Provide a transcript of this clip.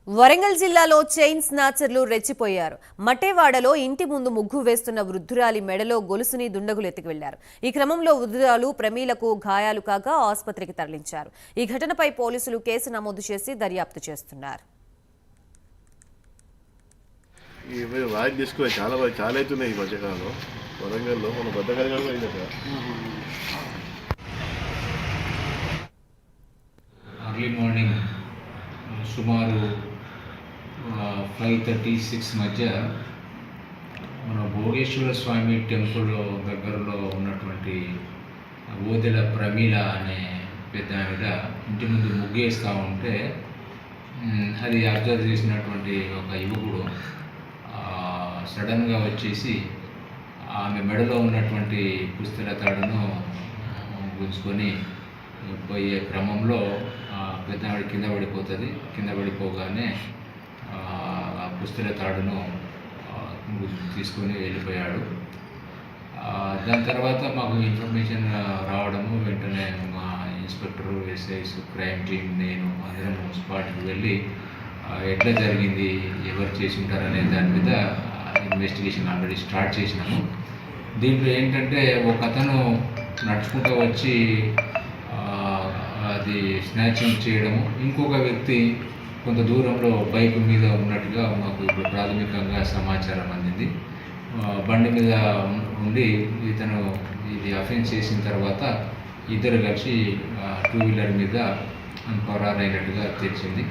వరంగల్ జిల్లాలో చైన్ స్నాచర్లు రెచ్చిపోయారు. మట్టేవాడలో ఇంటి ముందు ముగ్గు వేస్తున్న వృద్ధురాలి మెడలో గొలుసుని దుండగులు ఎత్తుకు వెళ్లారు. ఈ క్రమంలో వృద్ధురాలు ప్రమీలకు గాయాలు కాగా ఆసుపత్రికి తరలించారు. ఈ ఘటనపై పోలీసులు కేసు నమోదు చేసి దర్యాప్తు చేస్తున్నారు. अर्ली मॉर्निंग సుమారు 5:36 మధ్య మన భోగేశ్వర స్వామి టెంపుల్ దగ్గరలో ఉన్నటువంటి ఓదెల ప్రమీల అనే పెద్ద ఆవిడ ఇంటి ముందు ముగ్గేస్తూ ఉంటే అది అబ్జర్వ్ చేసినటువంటి ఒక యువకుడు సడన్గా వచ్చేసి ఆమె మెడలో ఉన్నటువంటి పుస్తల తాడును గుంజుకొని పోయే క్రమంలో పెద్ద ఆవిడ కింద పడిపోతుంది. కింద పడిపోగానే పుస్తల తాడును తీసుకొని వెళ్ళిపోయాడు. దాని తర్వాత మాకు ఇన్ఫర్మేషన్ రావడము వెంటనే మా ఇన్స్పెక్టరు, ఎస్ఐస్, క్రైమ్ టీమ్, నేను అందరం స్పాట్కి వెళ్ళి ఎట్లా జరిగింది, ఎవరు చేసి ఉంటారనే దాని మీద ఇన్వెస్టిగేషన్ ఆల్రెడీ స్టార్ట్ చేసినాము. దీంట్లో ఏంటంటే ఒక అతను నడుచుకుంటూ వచ్చి అది స్నాచింగ్ చేయడము, ఇంకొక వ్యక్తి కొంత దూరంలో బైక్ మీద ఉన్నట్టుగా మాకు ఇప్పుడు ప్రాథమికంగా సమాచారం అందింది. బండి మీద ఉండి ఇతను ఇది అఫెన్స్ చేసిన తర్వాత ఇద్దరు కలిసి 2 వీలర్ మీద పరారైనట్టుగా తెలిసింది.